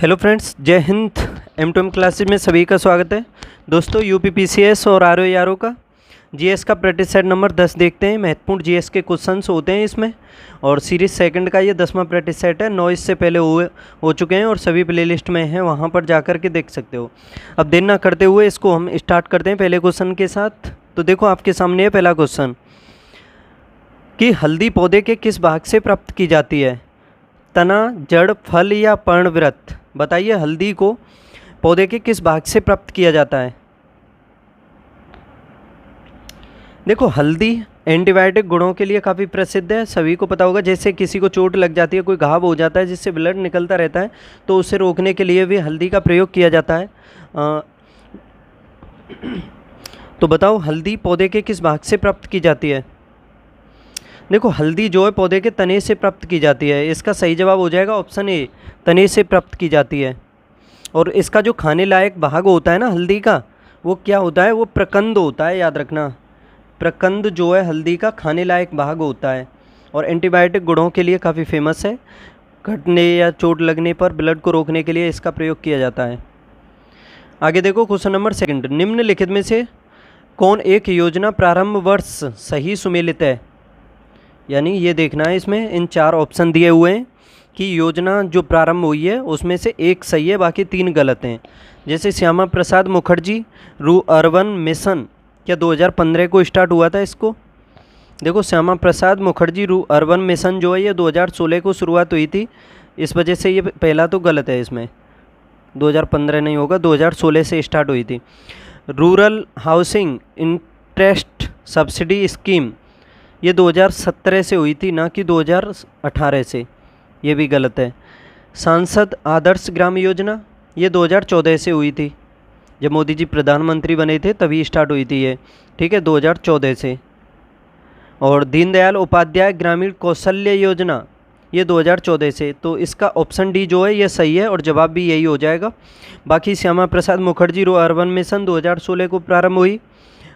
Hello friends, जय Hind. M2M classes में सभी का स्वागत है। दोस्तों, UPPCS और RO का जीएस का प्रैक्टिस सेट नंबर 10 देखते हैं। महत्वपूर्ण जीएस के क्वेश्चंस होते हैं इसमें, और सीरीज सेकंड का ये 10वां प्रैक्टिस सेट है। 9 इससे पहले हो चुके हैं और सभी प्लेलिस्ट में हैं, वहाँ पर जाकर के देख सकते हो। अब देर ना करते हुए इसको हम स्टार्ट करते हैं पहले क्वेश्चन के साथ। तो देखो, आपके सामने है पहला क्वेश्चन कि हल्दी पौधे के किस भाग से प्राप्त की जाती है? तना, जड़, फल या पर्णवृत्त? बताइए, हल्दी को पौधे के किस भाग से प्राप्त किया जाता है? देखो, हल्दी एंटीबायोटिक गुणों के लिए काफ़ी प्रसिद्ध है, सभी को पता होगा। जैसे किसी को चोट लग जाती है, कोई घाव हो जाता है जिससे ब्लड निकलता रहता है, तो उसे रोकने के लिए भी हल्दी का प्रयोग किया जाता है। तो बताओ, हल्दी पौधे के किस भाग से प्राप्त की जाती है? देखो, हल्दी जो है पौधे के तने से प्राप्त की जाती है। इसका सही जवाब हो जाएगा ऑप्शन ए, तने से प्राप्त की जाती है। और इसका जो खाने लायक भाग होता है ना हल्दी का, वो क्या होता है? वो प्रकंद होता है, याद रखना। प्रकंद जो है हल्दी का खाने लायक भाग होता है, और एंटीबायोटिक गुणों के लिए काफ़ी फेमस है। घटने या चोट लगने पर ब्लड को रोकने के लिए इसका प्रयोग किया जाता है। आगे देखो, क्वेश्चन नंबर सेकंड। निम्नलिखित में से कौन एक योजना प्रारंभ वर्ष सही सुमेलित है? यानी ये देखना है, इसमें इन 4 ऑप्शन दिए हुए हैं कि योजना जो प्रारंभ हुई है उसमें से एक सही है, बाकी 3 गलत हैं। जैसे श्यामा प्रसाद मुखर्जी रू अर्बन मिशन, क्या 2015 को स्टार्ट हुआ था इसको? देखो, श्यामा प्रसाद मुखर्जी रू अर्बन मिशन जो है ये 2016 को शुरुआत हुई थी, इस वजह से ये पहला तो गलत है। इसमें 2015 नहीं होगा, 2016 से स्टार्ट हुई थी। Rural housing interest subsidy scheme, ये 2017 से हुई थी, ना कि 2018 से, ये भी गलत है। सांसद आदर्श ग्राम योजना, ये 2014 से हुई थी, जब मोदी जी प्रधानमंत्री बने थे तभी स्टार्ट हुई थी ये, ठीक है, 2014 से। और दीनदयाल उपाध्याय ग्रामीण कौशल्य योजना, ये 2014 से। तो इसका ऑप्शन डी जो है ये सही है, और जवाब भी यही हो जाएगा। बाकी श्यामा प्रसाद मुखर्जी रू अर्बन मिशन 2016 को प्रारंभ हुई,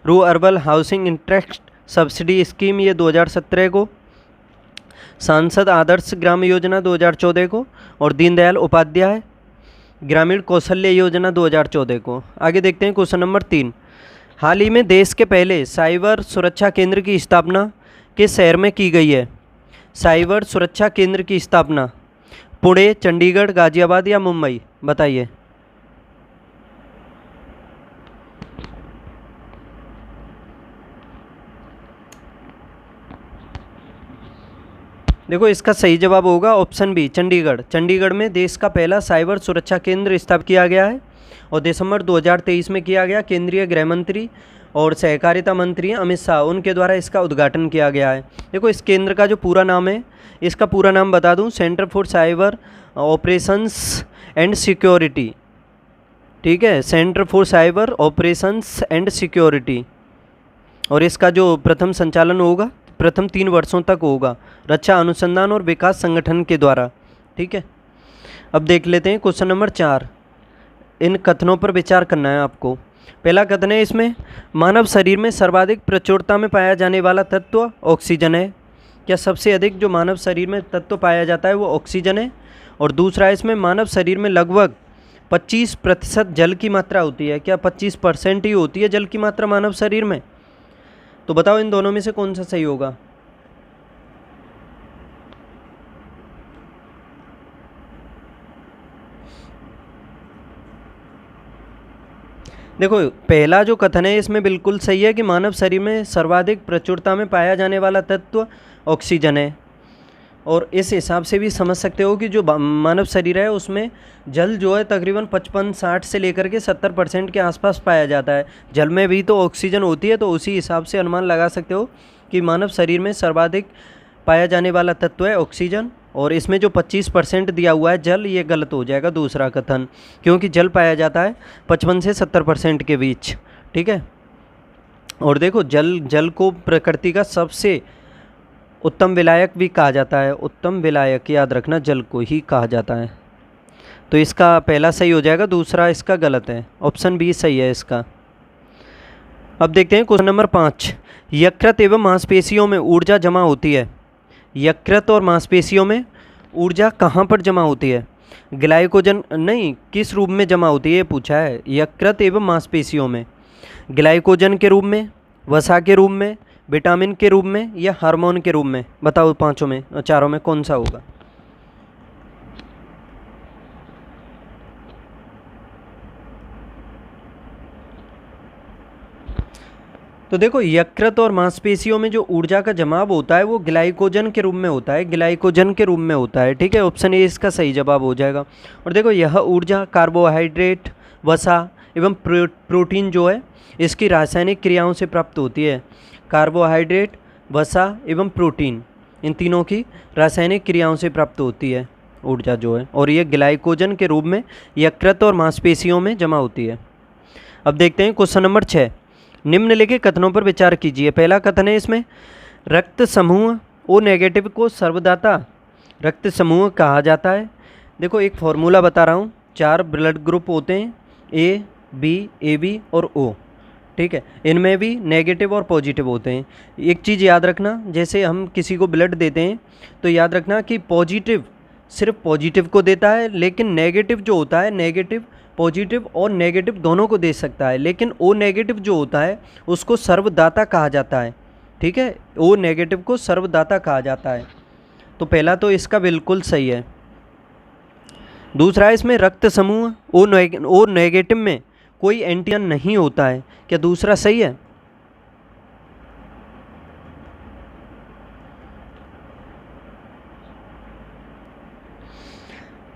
रू urban housing interest subsidy scheme ये 2017 को, सांसद आदर्श ग्राम योजना 2014 को, और दीनदयाल उपाध्याय ग्रामीण कौशल्य योजना 2014 को। आगे देखते हैं क्वेश्चन नंबर 3। हाल ही में देश के पहले साइबर सुरक्षा केंद्र की स्थापना किस शहर में की गई है? साइबर सुरक्षा केंद्र की स्थापना पुणे, चंडीगढ़, गाजियाबाद या मुंबई? बताइए। देखो, इसका सही जवाब होगा ऑप्शन बी, चंडीगढ़। चंडीगढ़ में देश का पहला साइबर सुरक्षा केंद्र स्थापित किया गया है, और दिसंबर 2023 में किया गया। केंद्रीय गृह मंत्री और सहकारिता मंत्री अमित शाह, उनके द्वारा इसका उद्घाटन किया गया है। देखो, इस केंद्र का जो पूरा नाम है, इसका पूरा नाम बता दूं, centre for cyber operations and security, ठीक है, centre for cyber operations and security. और इसका जो प्रथम संचालन होगा प्रथम 3 वर्षों तक होगा, रक्षा अनुसंधान और विकास संगठन के द्वारा, ठीक है। अब देख लेते हैं क्वेश्चन नंबर 4। इन कथनों पर विचार करना है आपको। पहला कथन है इसमें, मानव शरीर में सर्वाधिक प्रचुरता में पाया जाने वाला तत्व ऑक्सीजन है। क्या सबसे अधिक जो मानव शरीर में तत्व पाया जाता है वो ऑक्सीजन है? और दूसरा है इसमें, मानव शरीर में लगभग 25% जल की मात्रा होती है। क्या 25% ही होती है जल की मात्रा मानव शरीर में? तो बताओ, इन दोनों में से कौन सा सही होगा? देखो, पहला जो कथन है इसमें बिल्कुल सही है कि मानव शरीर में सर्वाधिक प्रचुरता में पाया जाने वाला तत्व ऑक्सीजन है। और इस हिसाब से भी समझ सकते हो कि जो मानव शरीर है उसमें जल जो है तकरीबन 55-60 से लेकर के 70% के आसपास पाया जाता है। जल में भी तो ऑक्सीजन होती है, तो उसी हिसाब से अनुमान लगा सकते हो कि मानव शरीर में सर्वाधिक पाया जाने वाला तत्व है ऑक्सीजन। और इसमें जो 25% दिया हुआ है जल, ये गलत हो जाएगा दूसरा कथन, क्योंकि जल पाया जाता है 55 से 70% के बीच, ठीक है। और देखो, जल को प्रकृति का सबसे उत्तम विलायक भी कहा जाता है। उत्तम विलायक, याद रखना, जल को ही कहा जाता है। तो इसका पहला सही हो जाएगा, दूसरा इसका गलत है। ऑप्शन बी सही है इसका। अब देखते हैं क्वेश्चन नंबर 5। यकृत एवं मांसपेशियों में ऊर्जा जमा होती है। यकृत और मांसपेशियों में ऊर्जा कहाँ पर जमा होती है? ग्लाइकोजन नहीं, किस रूप में जमा होती है ये पूछा है। यकृत एवं मांसपेशियों में। ग्लाइकोजन के रूप में, वसा के रूप में, विटामिन के रूप में या हार्मोन के रूप में। बताओ पांचों में, चारों में कौन सा होगा। तो देखो यकृत और मांसपेशियों में जो ऊर्जा का जमाव होता है वो ग्लाइकोजन के रूप में होता है, ग्लाइकोजन के रूप में होता है। ठीक है, ऑप्शन ए इसका सही जवाब हो जाएगा। और देखो यह ऊर्जा कार्बोहाइड्रेट, वसा एवं प्रोटीन जो है इसकी रासायनिक क्रियाओं से प्राप्त होती है। कार्बोहाइड्रेट, वसा एवं प्रोटीन, इन तीनों की रासायनिक क्रियाओं से प्राप्त होती है ऊर्जा जो है, और ये ग्लाइकोजन के रूप में यकृत और मांसपेशियों में जमा होती है। अब देखते हैं क्वेश्चन नंबर 6। निम्नलिखित कथनों पर विचार कीजिए। पहला कथन है इसमें, रक्त समूह ओ नेगेटिव को सर्वदाता रक्त समूह कहा जाता है। देखो एक फॉर्मूला बता रहा हूँ, 4 ब्लड ग्रुप होते हैं, ए, बी, ए बी और ओ। ठीक है, इनमें भी नेगेटिव और पॉजिटिव होते हैं। एक चीज़ याद रखना, जैसे हम किसी को ब्लड देते हैं तो याद रखना कि पॉजिटिव सिर्फ पॉजिटिव को देता है, लेकिन नेगेटिव जो होता है, नेगेटिव पॉजिटिव और नेगेटिव दोनों को दे सकता है, लेकिन ओ नेगेटिव जो होता है उसको सर्वदाता कहा जाता है। ठीक है, ओ नेगेटिव को सर्वदाता कहा जाता है। तो पहला तो इसका बिल्कुल सही है। दूसरा है इसमें रक्त समूह ओ नेगेटिव में कोई एंटीजन नहीं होता है, क्या दूसरा सही है?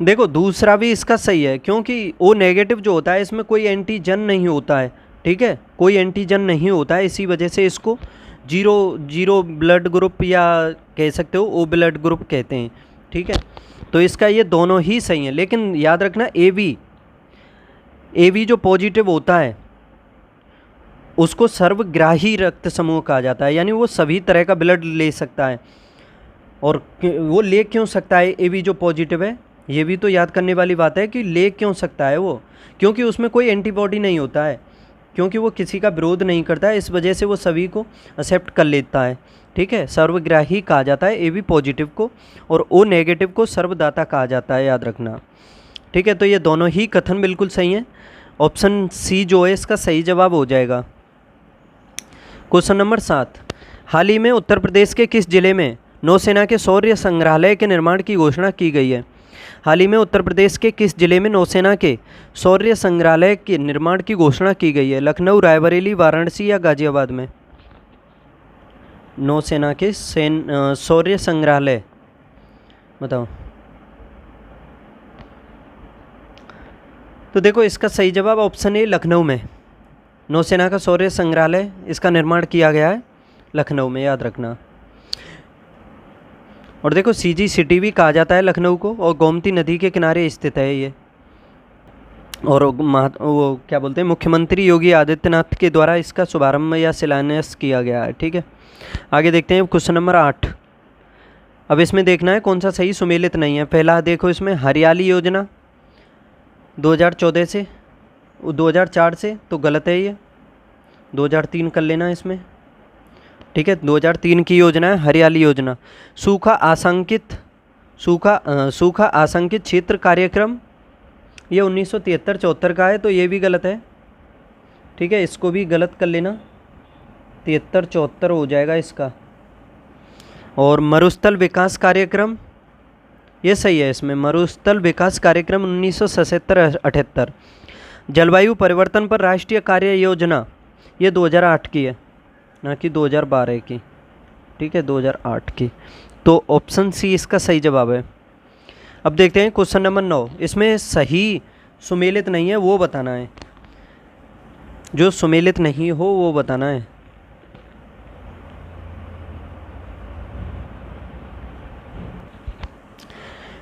देखो दूसरा भी इसका सही है, क्योंकि ओ नेगेटिव जो होता है इसमें कोई एंटीजन नहीं होता है। ठीक है, कोई एंटीजन नहीं होता है, इसी वजह से इसको जीरो ब्लड ग्रुप या कह सकते हो ओ ब्लड ग्रुप कहते हैं। ठीक है, तो इसका ये दोनों ही सही हैं, लेकिन याद रखना ए बी जो पॉजिटिव होता है उसको सर्वग्राही रक्त समूह कहा जाता है, यानी वो सभी तरह का ब्लड ले सकता है। और वो ले क्यों सकता है ए बी जो पॉजिटिव है, ये भी तो याद करने वाली बात है कि ले क्यों सकता है वो, क्योंकि उसमें कोई एंटीबॉडी नहीं होता है, क्योंकि वो किसी का विरोध नहीं करता है, इस वजह से वो सभी को एक्सेप्ट कर लेता है। ठीक है, सर्वग्राही कहा जाता है ए बी पॉजिटिव को, और ओ नेगेटिव को सर्वदाता कहा जाता है, याद रखना। ठीक है, तो ये दोनों ही कथन बिल्कुल सही हैं। ऑप्शन सी जो है इसका सही जवाब हो जाएगा। Question number 7। हाल ही में उत्तर प्रदेश के किस जिले में नौसेना के शौर्य संग्रहालय के निर्माण की घोषणा की गई है? हाल ही में उत्तर प्रदेश के किस जिले में नौसेना के शौर्य संग्रहालय के निर्माण की घोषणा की गई है? लखनऊ, रायबरेली, वाराणसी या गाजियाबाद में? नौसेना के शौर्य संग्रहालय बताओ। तो देखो इसका सही जवाब ऑप्शन ए लखनऊ में। नौसेना का शौर्य संग्रहालय इसका निर्माण किया गया है लखनऊ में, याद रखना। और देखो सीजी सिटी भी कहा जाता है लखनऊ को, और गोमती नदी के किनारे स्थित है ये। और वो क्या बोलते हैं, मुख्यमंत्री योगी आदित्यनाथ के द्वारा इसका शुभारंभ या शिलान्यास किया गया है। ठीक है, आगे देखते हैं क्वेश्चन नंबर 8। अब इसमें देखना है कौन सा सही सुमेलित नहीं है। पहला देखो इसमें हरियाली योजना 2014 से 2004 से, तो गलत है ये, 2003 कर लेना इसमें। ठीक है, 2003 की योजना है हरियाली योजना। सूखा आशंकित क्षेत्र कार्यक्रम ये 1973-74 का है, तो ये भी गलत है। ठीक है, इसको भी गलत कर लेना, 73-74 हो जाएगा इसका। और मरुस्थल विकास कार्यक्रम ये सही है इसमें, मरुस्थल विकास कार्यक्रम 1977-78। जलवायु परिवर्तन पर राष्ट्रीय कार्य योजना ये 2008 की है, ना कि 2012 की। ठीक है, 2008 की। तो ऑप्शन सी इसका सही जवाब है। अब देखते हैं क्वेश्चन नंबर 9। इसमें सही सुमेलित नहीं है वो बताना है, जो सुमेलित नहीं हो वो बताना है।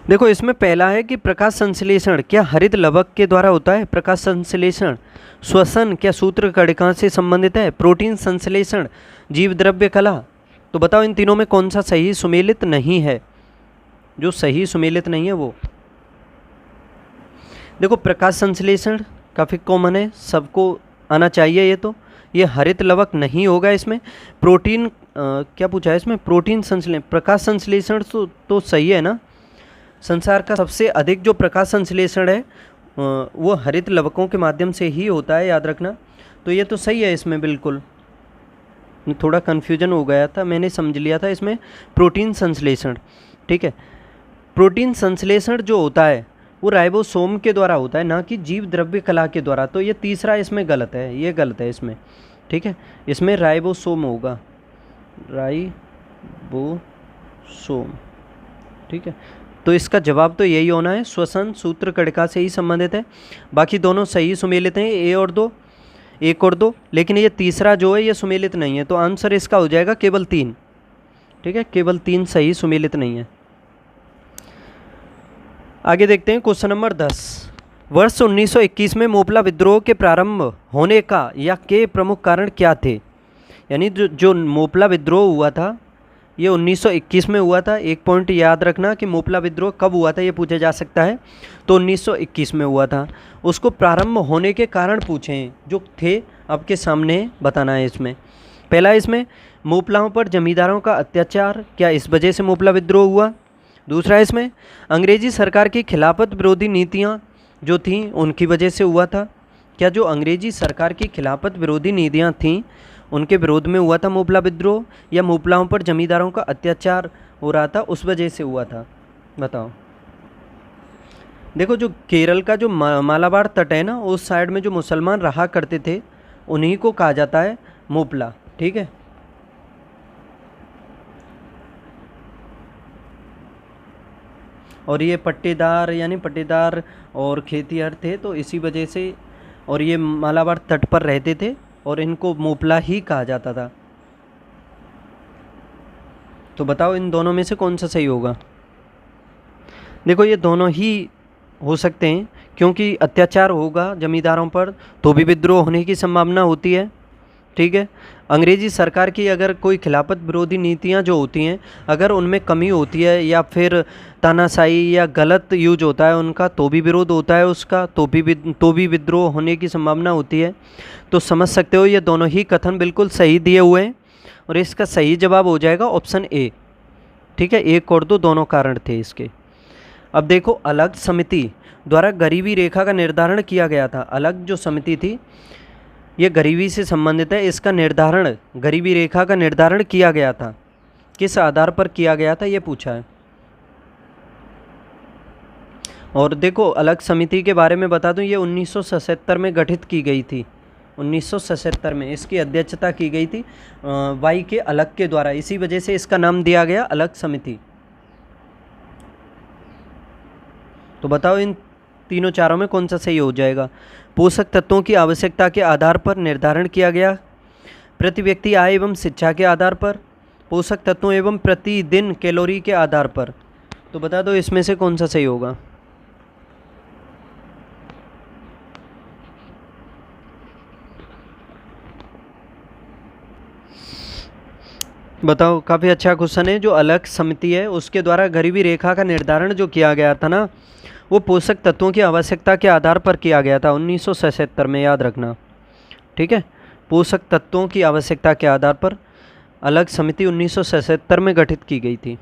देखो इसमें पहला है कि प्रकाश संश्लेषण क्या हरित लवक के द्वारा होता है? प्रकाश संश्लेषण। श्वसन क्या सूत्र कणिका से संबंधित है? प्रोटीन संश्लेषण जीव द्रव्य कला। तो बताओ इन तीनों में कौन सा सही सुमेलित नहीं है? जो सही सुमेलित नहीं है वो देखो प्रकाश संश्लेषण काफ़ी कॉमन है, सबको आना चाहिए। ये हरित लवक नहीं होगा इसमें। प्रोटीन क्या पूछा है इसमें? प्रोटीन संश्लेषण। प्रकाश संश्लेषण तो सही है ना, संसार का सबसे अधिक जो प्रकाश संश्लेषण है वो हरित लवकों के माध्यम से ही होता है, याद रखना। तो ये तो सही है इसमें बिल्कुल, थोड़ा कन्फ्यूजन हो गया था, मैंने समझ लिया था इसमें प्रोटीन संश्लेषण। ठीक है, प्रोटीन संश्लेषण जो होता है वो राइबोसोम के द्वारा होता है, ना कि जीव द्रव्य कला के द्वारा। तो ये तीसरा इसमें गलत है, ये गलत है इसमें। ठीक है, इसमें राइबोसोम होगा, राइबोसोम। ठीक है, तो इसका जवाब तो यही होना है, श्वसन सूत्र कणिका से ही संबंधित है। बाकी दोनों सही सुमेलित हैं, ए और दो, एक और दो, लेकिन ये तीसरा जो है ये सुमेलित नहीं है। तो आंसर इसका हो जाएगा केवल 3। ठीक है, केवल 3 सही, सुमेलित नहीं है। आगे देखते हैं क्वेश्चन नंबर 10। वर्ष 1921 में मोपला विद्रोह के प्रारंभ होने का या के प्रमुख कारण क्या थे? यानी जो मोपला विद्रोह हुआ था ये 1921 में हुआ था। एक पॉइंट याद रखना कि मोपला विद्रोह कब हुआ था, ये पूछा जा सकता है। तो 1921 में हुआ था। उसको प्रारंभ होने के कारण पूछे हैं जो थे, आपके सामने बताना है इसमें। पहला, इसमें मोपलाओं पर जमींदारों का अत्याचार, क्या इस वजह से मोपला विद्रोह हुआ? दूसरा, इसमें अंग्रेजी सरकार की खिलाफत विरोधी नीतियाँ जो थीं उनकी वजह से हुआ था। क्या जो अंग्रेजी सरकार की खिलाफत विरोधी नीतियाँ थीं उनके विरोध में हुआ था मोपला विद्रोह, या मोपलाओं पर जमींदारों का अत्याचार हो रहा था उस वजह से हुआ था? बताओ। देखो, जो केरल का जो मालाबार तट है ना, उस साइड में जो मुसलमान रहा करते थे उन्हीं को कहा जाता है मोपला। ठीक है, और ये पट्टेदार, यानी पट्टेदार और खेतिहर थे, तो इसी वजह से, और ये मालाबार तट पर रहते थे और इनको मोपला ही कहा जाता था। तो बताओ इन दोनों में से कौन सा सही होगा? देखो, ये दोनों ही हो सकते हैं, क्योंकि अत्याचार होगा जमींदारों पर तो भी विद्रोह होने की संभावना होती है। ठीक है, अंग्रेजी सरकार की अगर कोई खिलाफत विरोधी नीतियां जो होती हैं अगर उनमें कमी होती है या फिर तानाशाही या गलत यूज होता है उनका, तो भी विरोध होता है उसका, तो भी विद्रोह होने की संभावना होती है। तो समझ सकते हो ये दोनों ही कथन बिल्कुल सही दिए हुए हैं और इसका सही जवाब हो जाएगा ऑप्शन ए। ठीक है, एक और दो दोनों कारण थे इसके। अब देखो, अलग समिति द्वारा गरीबी रेखा का निर्धारण किया गया था। अलग जो समिति थी ये गरीबी से संबंधित है। इसका निर्धारण, गरीबी रेखा का निर्धारण किया गया था, किस आधार पर किया गया था ये पूछा है। और देखो, अलग समिति के बारे में बता दूं, ये 1977 में गठित की गई थी। 1977 में इसकी अध्यक्षता की गई थी वाई के अलग के द्वारा, इसी वजह से इसका नाम दिया गया अलग समिति। तो बताओ इन तीनों चारों में कौन सा सही हो जाएगा? पोषक तत्वों की आवश्यकता के आधार पर निर्धारण किया गया, प्रति व्यक्ति आय एवं शिक्षा के आधार पर, पोषक तत्वों एवं प्रतिदिन कैलोरी के आधार पर। तो बता दो इसमें से कौन सा सही होगा? बताओ, काफ़ी अच्छा क्वेश्चन है। जो अलग समिति है उसके द्वारा गरीबी रेखा का निर्धारण जो किया गया था ना, वो पोषक तत्वों की आवश्यकता के आधार पर किया गया था 1977 में, याद रखना। ठीक है, पोषक तत्वों की आवश्यकता के आधार पर अलग समिति 1977 में गठित की गई थी।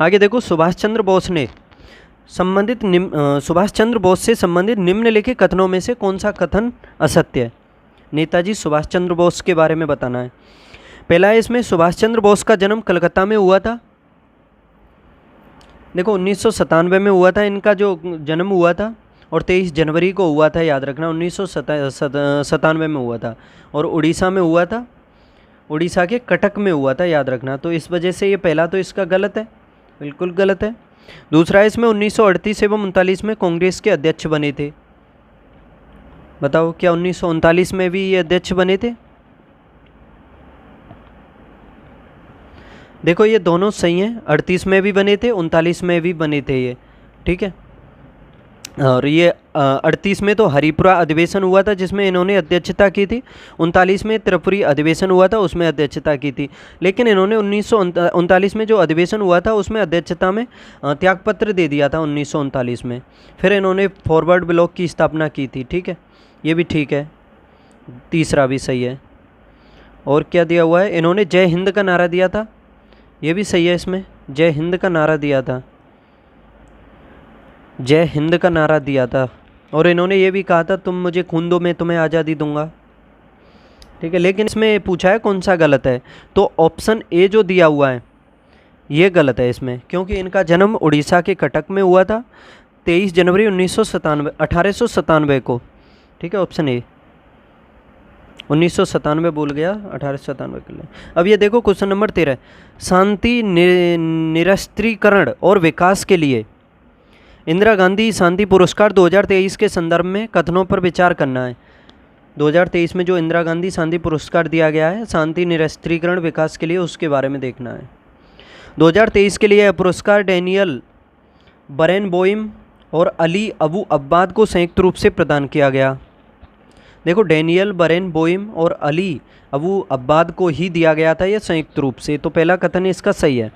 आगे देखो, सुभाष चंद्र बोस से संबंधित निम्नलिखित कथनों में से कौन सा कथन असत्य है? नेताजी सुभाष चंद्र बोस के बारे में बताना है। पहला है, इसमें सुभाष चंद्र बोस का जन्म कलकत्ता में हुआ था। देखो, 1997 में हुआ था इनका जो जन्म हुआ था, और 23 जनवरी को हुआ था, याद रखना। 1997 में हुआ था और उड़ीसा में हुआ था, उड़ीसा के कटक में हुआ था, याद रखना। तो इस वजह से ये पहला तो इसका गलत है, बिल्कुल गलत है। दूसरा, इसमें 1938 एवं 1939 में कांग्रेस के अध्यक्ष बने थे। बताओ, क्या 1939 में भी ये अध्यक्ष बने थे? देखो, ये दोनों सही हैं, 38 में भी बने थे, 39 में भी बने थे ये। ठीक है, और ये 38 में तो हरिपुरा अधिवेशन हुआ था जिसमें इन्होंने अध्यक्षता की थी। 39 में त्रिपुरी अधिवेशन हुआ था, उसमें अध्यक्षता की थी। लेकिन इन्होंने 1939 में जो अधिवेशन हुआ था उसमें अध्यक्षता में त्यागपत्र दे दिया था 1939 में। फिर इन्होंने फॉरवर्ड ब्लॉक की स्थापना की थी। ठीक है, ये भी ठीक है, तीसरा भी सही है। और क्या दिया हुआ है? इन्होंने जय हिंद का नारा दिया था, ये भी सही है। इसमें जय हिंद का नारा दिया था। जय हिंद का नारा दिया था और इन्होंने ये भी कहा था तुम मुझे खून दो मैं तुम्हें आज़ादी दूंगा। ठीक है, लेकिन इसमें पूछा है कौन सा गलत है, तो ऑप्शन ए जो दिया हुआ है ये गलत है इसमें, क्योंकि इनका जन्म उड़ीसा के कटक में हुआ था 23 जनवरी 1897 को। ठीक है, ऑप्शन ए। 1997 बोल गया, 1897 के लिए। अब ये देखो क्वेश्चन नंबर 13, शांति निरस्त्रीकरण और विकास के लिए इंदिरा गांधी शांति पुरस्कार 2023 के संदर्भ में कथनों पर विचार करना है। 2023 में जो इंदिरा गांधी शांति पुरस्कार दिया गया है शांति निरस्त्रीकरण विकास के लिए, उसके बारे में देखना है। 2023 के लिए यह पुरस्कार डैनियल बरेनबोइम और अली अबू अब्बाद को संयुक्त रूप से प्रदान किया गया। देखो, डैनियल बरेनबोइम और अली अबू अब्बाद को ही दिया गया था यह संयुक्त रूप से, तो पहला कथन इसका सही है।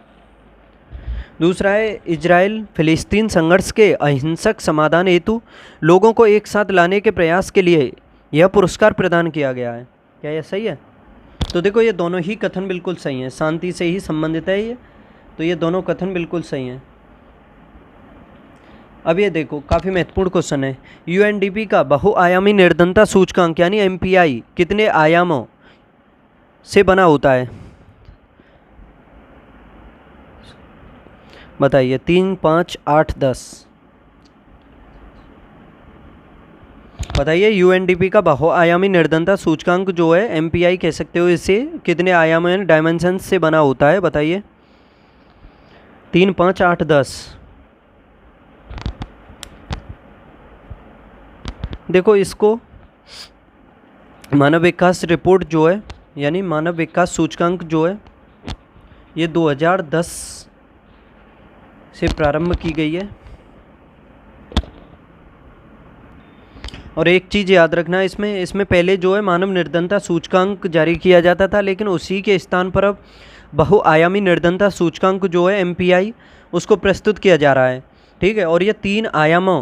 दूसरा है, इजराइल फिलिस्तीन संघर्ष के अहिंसक समाधान हेतु लोगों को एक साथ लाने के प्रयास के लिए यह पुरस्कार प्रदान किया गया है। क्या यह सही है? तो देखो, ये दोनों ही कथन बिल्कुल सही हैं, शांति से ही संबंधित है ये, तो ये दोनों कथन बिल्कुल सही हैं। अब ये देखो, काफ़ी महत्वपूर्ण क्वेश्चन है, यूएनडीपी का बहुआयामी निर्धनता सूचकांक यानी एमपीआई कितने आयामों से बना होता है? बताइए। 3, 5, 8, 10। बताइए, यूएनडीपी का बहुआयामी निर्धनता सूचकांक जो है एमपीआई कह सकते हो इसे, कितने आयामों यानी डायमेंशंस से बना होता है? बताइए। 3, 5, 8, 10। देखो, इसको मानव विकास रिपोर्ट जो है यानी मानव विकास सूचकांक जो है ये 2010 से प्रारंभ की गई है। और एक चीज़ याद रखना इसमें पहले जो है मानव निर्धनता सूचकांक जारी किया जाता था, लेकिन उसी के स्थान पर अब बहुआयामी निर्धनता सूचकांक जो है एमपीआई उसको प्रस्तुत किया जा रहा है। ठीक है, और ये 3 आयामों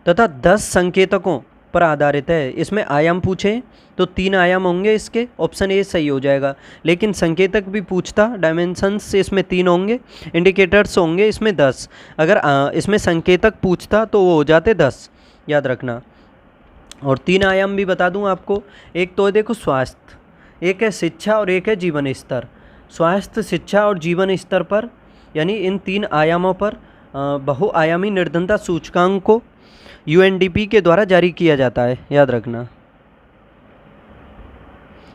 तथा 10 संकेतकों पर आधारित है। इसमें आयाम पूछे तो 3 आयाम होंगे इसके, ऑप्शन ए सही हो जाएगा। लेकिन संकेतक भी पूछता, डायमेंशंस इसमें 3 होंगे, इंडिकेटर्स होंगे इसमें 10। अगर इसमें संकेतक पूछता तो वो हो जाते 10, याद रखना। और 3 आयाम भी बता दूं आपको, एक तो देखो स्वास्थ्य, एक है शिक्षा और एक है जीवन स्तर। स्वास्थ्य, शिक्षा और जीवन स्तर पर यानी इन 3 आयामों पर बहुआयामी निर्धनता सूचकांक को यूएनडीपी के द्वारा जारी किया जाता है, याद रखना।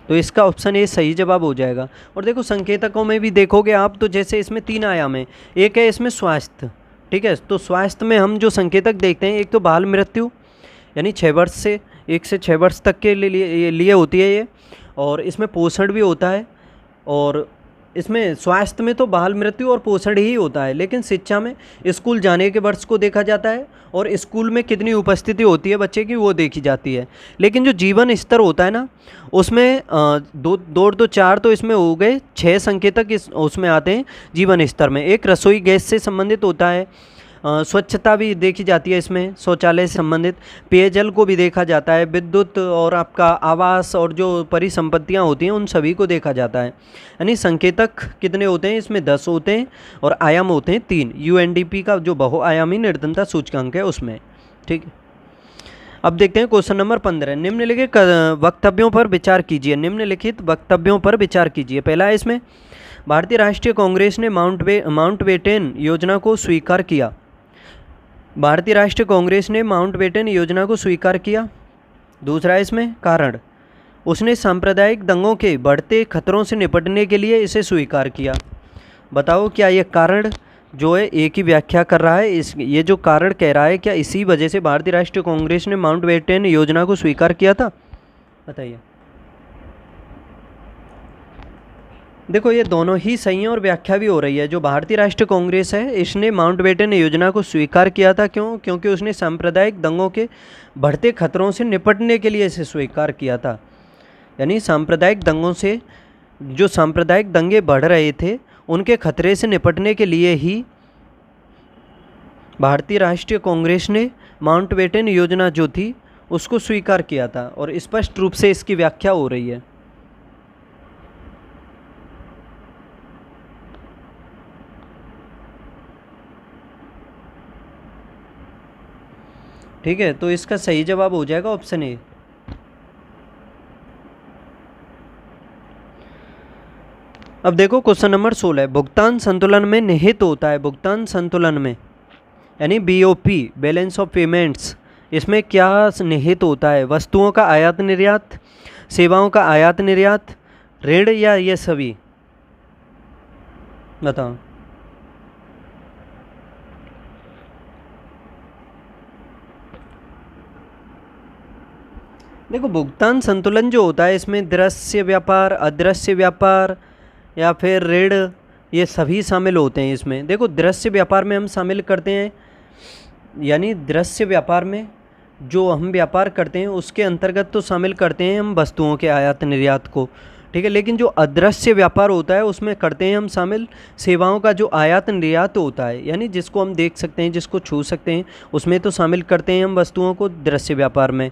तो इसका ऑप्शन ए सही जवाब हो जाएगा। और देखो, संकेतकों में भी देखोगे आप तो जैसे इसमें 3 आयाम है, एक है इसमें स्वास्थ्य। ठीक है, तो स्वास्थ्य में हम जो संकेतक देखते हैं, एक तो बाल मृत्यु यानी 6 वर्ष से 1 से 6 वर्ष तक के लिए होती है ये, और इसमें पोषण भी होता है। और इसमें स्वास्थ्य में तो बाल मृत्यु और पोषण ही होता है, लेकिन शिक्षा में स्कूल जाने के वर्ष को देखा जाता है और स्कूल में कितनी उपस्थिति होती है बच्चे की वो देखी जाती है। लेकिन जो जीवन स्तर होता है ना, उसमें 2 तो इसमें हो गए, 6 संकेतक उसमें आते हैं जीवन स्तर में। एक रसोई गैस से संबंधित होता है, स्वच्छता भी देखी जाती है इसमें, शौचालय से संबंधित, पेयजल को भी देखा जाता है, विद्युत और आपका आवास और जो परिसंपत्तियां होती हैं उन सभी को देखा जाता है। यानी संकेतक कितने होते हैं इसमें? 10 होते हैं और आयाम होते हैं 3, यूएनडीपी का जो बहुआयामी निर्धनता सूचकांक है उसमें। ठीक है, अब देखते हैं क्वेश्चन नंबर 15, निम्नलिखित वक्तव्यों पर विचार कीजिए। निम्नलिखित वक्तव्यों पर विचार कीजिए। पहला है इसमें, भारतीय राष्ट्रीय कांग्रेस ने माउंटबेटन योजना को स्वीकार किया। भारतीय राष्ट्रीय कांग्रेस ने माउंटबेटन योजना को स्वीकार किया। दूसरा इसमें, कारण, उसने सांप्रदायिक दंगों के बढ़ते खतरों से निपटने के लिए इसे स्वीकार किया। बताओ, क्या ये कारण जो है एक ही व्याख्या कर रहा है? ये जो कारण कह रहा है, क्या इसी वजह से भारतीय राष्ट्रीय कांग्रेस ने माउंटबेटन योजना को स्वीकार किया था? बताइए। देखो, ये दोनों ही सही हैं और व्याख्या भी हो रही है। जो भारतीय राष्ट्रीय कांग्रेस है इसने माउंटबेटन योजना को स्वीकार किया था। क्यों? क्योंकि उसने सांप्रदायिक दंगों के बढ़ते खतरों से निपटने के लिए इसे स्वीकार किया था। यानी सांप्रदायिक दंगों से, जो सांप्रदायिक दंगे बढ़ रहे थे उनके खतरे से निपटने के लिए ही भारतीय राष्ट्रीय कांग्रेस ने माउंटबेटन योजना जो थी उसको स्वीकार किया था, और स्पष्ट रूप से इसकी व्याख्या हो रही है। ठीक है, तो इसका सही जवाब हो जाएगा ऑप्शन ए। अब देखो क्वेश्चन नंबर 16, भुगतान संतुलन में निहित होता है, भुगतान संतुलन में यानी बीओपी, बैलेंस ऑफ पेमेंट्स, इसमें क्या निहित होता है? वस्तुओं का आयात निर्यात, सेवाओं का आयात निर्यात, ऋण या ये सभी? बताओ। देखो भुगतान संतुलन जो होता है इसमें दृश्य व्यापार, अदृश्य व्यापार या फिर ऋण, ये सभी शामिल होते हैं इसमें। देखो दृश्य व्यापार में हम शामिल करते हैं, यानी दृश्य व्यापार में जो हम व्यापार करते हैं उसके अंतर्गत तो शामिल करते हैं हम वस्तुओं के आयात निर्यात को, ठीक है। लेकिन जो अदृश्य व्यापार होता है उसमें करते हैं हम शामिल सेवाओं का जो आयात निर्यात होता है, यानी जिसको हम देख सकते हैं, जिसको छू सकते हैं, उसमें तो शामिल करते हैं हम वस्तुओं को दृश्य व्यापार में,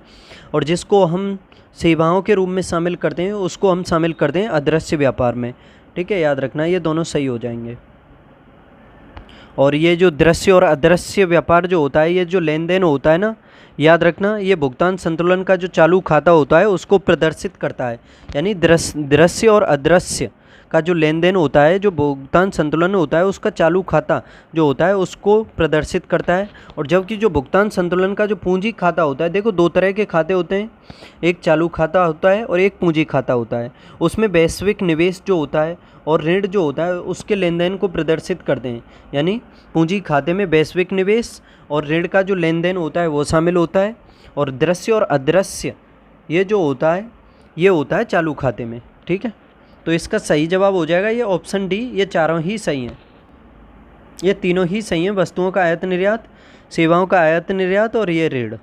और जिसको हम सेवाओं के रूप में शामिल करते हैं उसको हम शामिल करते हैं अदृश्य व्यापार में, ठीक है। याद रखना ये दोनों सही हो जाएंगे। और ये जो दृश्य और अदृश्य व्यापार जो होता है, ये जो लेन देन होता है ना, याद रखना ये भुगतान संतुलन का जो चालू खाता होता है उसको प्रदर्शित करता है। यानी दृश्य और अदृश्य का जो लेन देन होता है, जो भुगतान संतुलन होता है उसका चालू खाता जो होता है उसको प्रदर्शित करता है। और जबकि जो भुगतान संतुलन का जो पूंजी खाता होता है, देखो दो तरह के खाते होते हैं, एक चालू खाता होता है और एक पूंजी खाता होता है। उसमें वैश्विक निवेश जो होता है और ऋण जो होता है उसके लेन देन को प्रदर्शित करते हैं। यानी पूंजी खाते में वैश्विक निवेश और ऋण का जो लेन देन होता है वो शामिल होता है, और दृश्य और अदृश्य ये जो होता है ये होता है चालू खाते में, ठीक है। तो इसका सही जवाब हो जाएगा ये ऑप्शन डी। ये चारों ही सही हैं, ये तीनों ही सही हैं, वस्तुओं का आयात निर्यात, सेवाओं का आयात निर्यात और ये ऋण।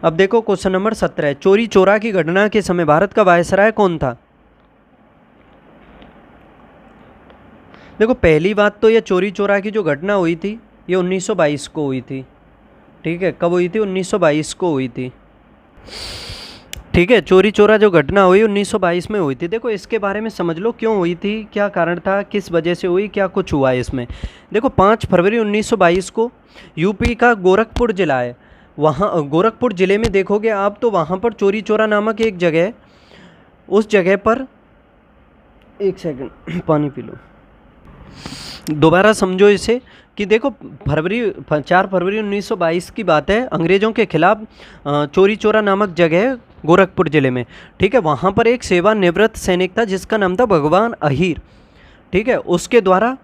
अब देखो क्वेश्चन नंबर 17, चोरी चोरा की घटना के समय भारत का वायसराय कौन था? देखो पहली बात तो ये चोरी चोरा की जो घटना हुई थी ये 1922 को हुई थी, ठीक है। कब हुई थी? 1922 को हुई थी, ठीक है। चोरी चोरा जो घटना हुई 1922 में हुई थी। देखो इसके बारे में समझ लो क्यों हुई थी, क्या कारण था, किस वजह से हुई, क्या कुछ हुआ है इसमें। देखो 5 फरवरी 1922 को यूपी का गोरखपुर ज़िला है, वहाँ गोरखपुर ज़िले में देखोगे आप तो वहाँ पर चोरी चोरा नामक एक जगह है, उस जगह पर, एक सेकंड पानी पी लो, दोबारा समझो इसे कि देखो 4 फरवरी 1922 की बात है, अंग्रेज़ों के खिलाफ चोरी चोरा नामक जगह है गोरखपुर ज़िले में, ठीक है। वहाँ पर एक सेवानिवृत्त सैनिक था जिसका नाम था भगवान अहीर, ठीक है। उसके द्वारा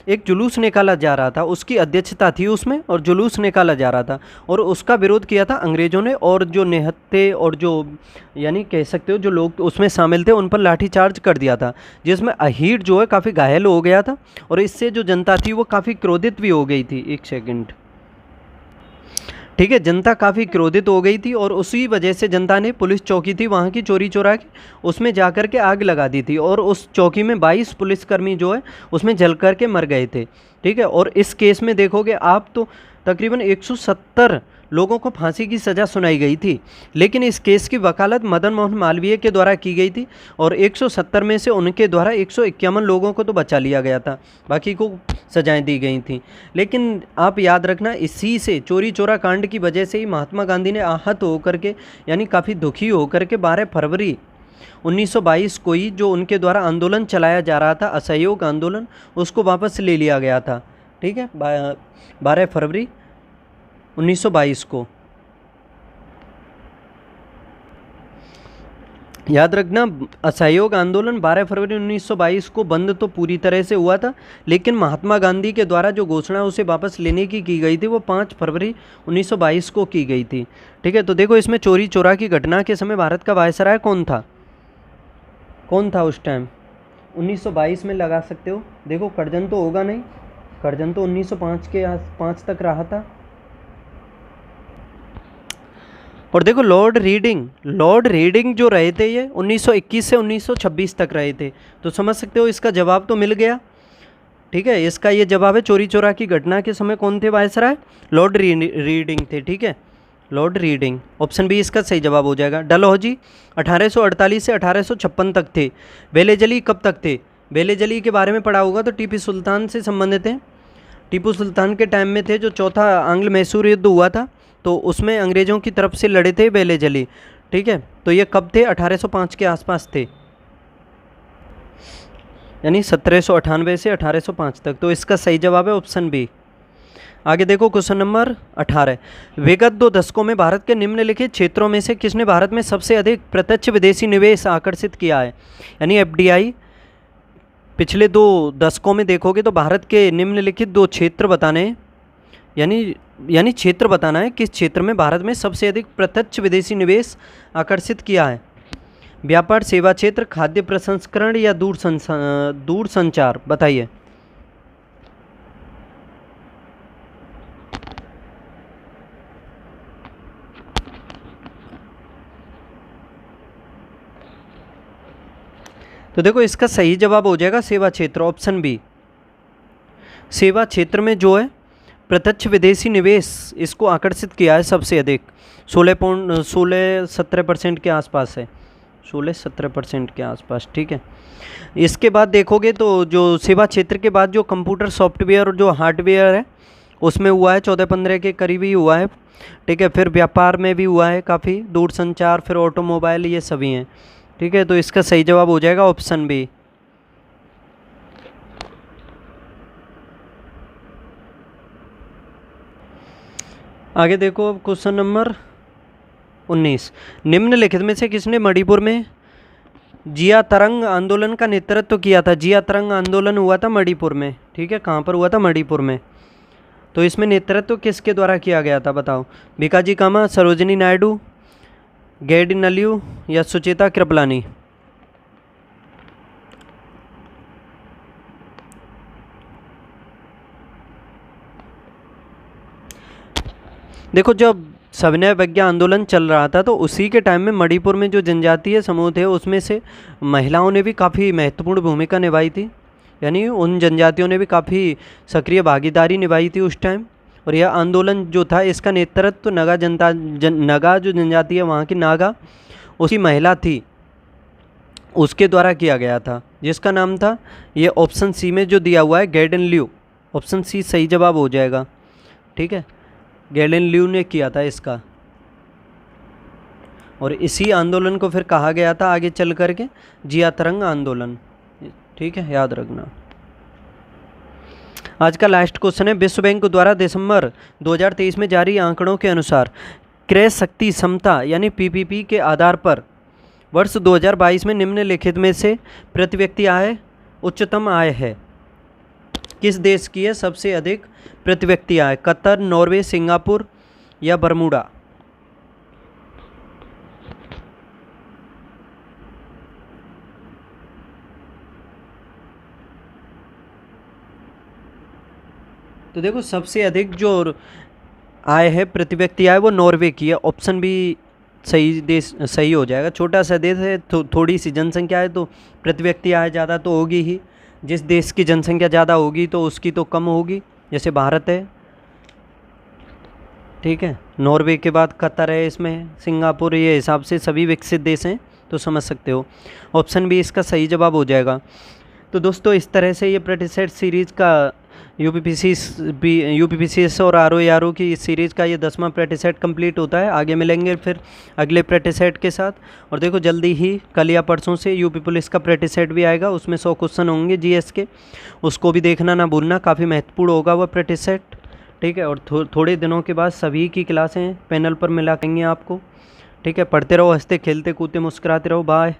एक जुलूस निकाला जा रहा था, उसकी अध्यक्षता थी उसमें, और जुलूस निकाला जा रहा था और उसका विरोध किया था अंग्रेज़ों ने, और जो निहत्थे और जो यानी कह सकते हो जो लोग उसमें शामिल थे उन पर लाठीचार्ज कर दिया था, जिसमें अहीर जो है काफ़ी घायल हो गया था, और इससे जो जनता थी वो काफ़ी क्रोधित भी हो गई थी। एक सेकंड, ठीक है, जनता काफ़ी क्रोधित हो गई थी और उसी वजह से जनता ने पुलिस चौकी थी वहाँ की चोरी चोरा की, उसमें जाकर के आग लगा दी थी, और उस चौकी में 22 पुलिसकर्मी जो है उसमें जल कर के मर गए थे, ठीक है। और इस केस में देखोगे आप तो तकरीबन 170 लोगों को फांसी की सज़ा सुनाई गई थी, लेकिन इस केस की वकालत मदन मोहन मालवीय के द्वारा की गई थी, और 170 में से उनके द्वारा 151 लोगों को तो बचा लिया गया था, बाकी को सजाएं दी गई थी। लेकिन आप याद रखना इसी से चोरी चोरा कांड की वजह से ही महात्मा गांधी ने आहत होकर के यानी काफ़ी दुखी होकर के 12 फरवरी 1922 को ही जो उनके द्वारा आंदोलन चलाया जा रहा था, असहयोग आंदोलन, उसको वापस ले लिया गया था, ठीक है, 12 फरवरी 1922 को। याद रखना असहयोग आंदोलन 12 फरवरी 1922 को बंद तो पूरी तरह से हुआ था, लेकिन महात्मा गांधी के द्वारा जो घोषणा उसे वापस लेने की गई थी वो 5 फरवरी 1922 को की गई थी, ठीक है। तो देखो इसमें चोरी चोरा की घटना के समय भारत का वायसराय कौन था? कौन था उस टाइम? 1922 में लगा सकते हो। देखो करजन तो होगा नहीं, करजन तो 1905 के 5 तक रहा था। और देखो लॉर्ड रीडिंग जो रहे थे ये 1921 से 1926 तक रहे थे। तो समझ सकते हो इसका जवाब तो मिल गया, ठीक है। इसका ये जवाब है चोरी चोरा की घटना के समय कौन थे वायसराय? लॉर्ड रीडिंग थे, ठीक है, लॉर्ड रीडिंग। ऑप्शन बी इसका सही जवाब हो जाएगा। डलहौजी 1848 से 1856 तक थे। बेलेजली कब तक थे? बेलेजली के बारे में पढ़ा होगा तो टीपू सुल्तान से संबंधित हैं, टीपू सुल्तान के टाइम में थे, जो चौथा आंग्ल मैसूर युद्ध हुआ था तो उसमें अंग्रेज़ों की तरफ से लड़े थे बेले जली, ठीक है। तो ये कब थे? 1805 के आसपास थे, यानी 1798 से 1805 तक। तो इसका सही जवाब है ऑप्शन बी। आगे देखो क्वेश्चन नंबर 18। विगत 2 दशकों में भारत के निम्नलिखित क्षेत्रों में से किसने भारत में सबसे अधिक प्रत्यक्ष विदेशी निवेश आकर्षित किया है? यानी एफडीआई पिछले 2 दशकों में देखोगे तो भारत के निम्नलिखित 2 क्षेत्र बताने हैं, यानी क्षेत्र बताना है किस क्षेत्र में भारत में सबसे अधिक प्रत्यक्ष विदेशी निवेश आकर्षित किया है। व्यापार, सेवा क्षेत्र, खाद्य प्रसंस्करण या दूर संचार, बताइए। तो देखो इसका सही जवाब हो जाएगा सेवा क्षेत्र, ऑप्शन बी। सेवा क्षेत्र में जो है प्रत्यक्ष विदेशी निवेश इसको आकर्षित किया है सबसे अधिक, 16-17% के आसपास है, 16-17% के आसपास, ठीक है। इसके बाद देखोगे तो जो सेवा क्षेत्र के बाद जो कंप्यूटर सॉफ्टवेयर और जो हार्डवेयर है उसमें हुआ है 14-15 के करीब ही हुआ है, ठीक है। फिर व्यापार में भी हुआ है काफ़ी, दूरसंचार, फिर ऑटोमोबाइल, ये सभी हैं, ठीक है। तो इसका सही जवाब हो जाएगा ऑप्शन बी। आगे देखो अब क्वेश्चन नंबर 19। निम्नलिखित में से किसने मणिपुर में जिया तरंग आंदोलन का नेतृत्व किया था? जिया तरंग आंदोलन हुआ था मणिपुर में, ठीक है। कहाँ पर हुआ था? मणिपुर में। तो इसमें नेतृत्व किसके द्वारा किया गया था, बताओ। भिकाजी कामा, सरोजिनी नायडू, गैडिनल्यू या सुचेता कृपलानी? देखो जब सविनय अवज्ञा आंदोलन चल रहा था तो उसी के टाइम में मणिपुर में जो जनजातीय समूह थे उसमें से महिलाओं ने भी काफ़ी महत्वपूर्ण भूमिका निभाई थी, यानी उन जनजातियों ने भी काफ़ी सक्रिय भागीदारी निभाई थी उस टाइम। और यह आंदोलन जो था इसका नेतृत्व नगा जो जनजाति है वहाँ की नागा, उसी महिला थी उसके द्वारा किया गया था, जिसका नाम था, ये ऑप्शन सी में जो दिया हुआ है, गैडिनल्यू। ऑप्शन सी सही जवाब हो जाएगा, ठीक है। गैडिनल्यू ने किया था इसका, और इसी आंदोलन को फिर कहा गया था आगे चल करके जिया तरंग आंदोलन, ठीक है, याद रखना। आज का लास्ट क्वेश्चन है, विश्व बैंक द्वारा दिसंबर 2023 में जारी आंकड़ों के अनुसार क्रय शक्ति क्षमता यानी पीपीपी के आधार पर वर्ष 2022 में निम्नलिखित में से प्रति व्यक्ति आय उच्चतम आय है? किस देश की है सबसे अधिक प्रति व्यक्ति आय? कतर, नॉर्वे, सिंगापुर या बरमूडा? तो देखो सबसे अधिक जो आय है प्रति व्यक्ति आय वो नॉर्वे की है, ऑप्शन बी सही देश सही हो जाएगा। छोटा सा देश है, थोड़ी सी जनसंख्या है, तो प्रति व्यक्ति आय ज़्यादा तो होगी ही। जिस देश की जनसंख्या ज़्यादा होगी तो उसकी तो कम होगी, जैसे भारत है, ठीक है। नॉर्वे के बाद कतर है, इसमें सिंगापुर, ये हिसाब से सभी विकसित देश हैं, तो समझ सकते हो। ऑप्शन बी इसका सही जवाब हो जाएगा। तो दोस्तों इस तरह से ये प्रैक्टिस सीरीज़ का यूपीपीसीएस और आरओ की सीरीज़ का ये 10वां प्रैक्टिस सेट कंप्लीट होता है। आगे मिलेंगे फिर अगले प्रैक्टिस सेट के साथ। और देखो जल्दी ही कल या परसों से यूपी पुलिस का प्रैक्टिस सेट भी आएगा, उसमें 100 क्वेश्चन होंगे जीएस के, उसको भी देखना ना भूलना, काफ़ी महत्वपूर्ण होगा वह प्रैक्टिस सेट, ठीक है। और थोड़े दिनों के बाद सभी की क्लासें पैनल पर मिला करेंगे आपको, ठीक है। पढ़ते रहो, हंसते खेलते कूदते मुस्कुराते रहो, बाय।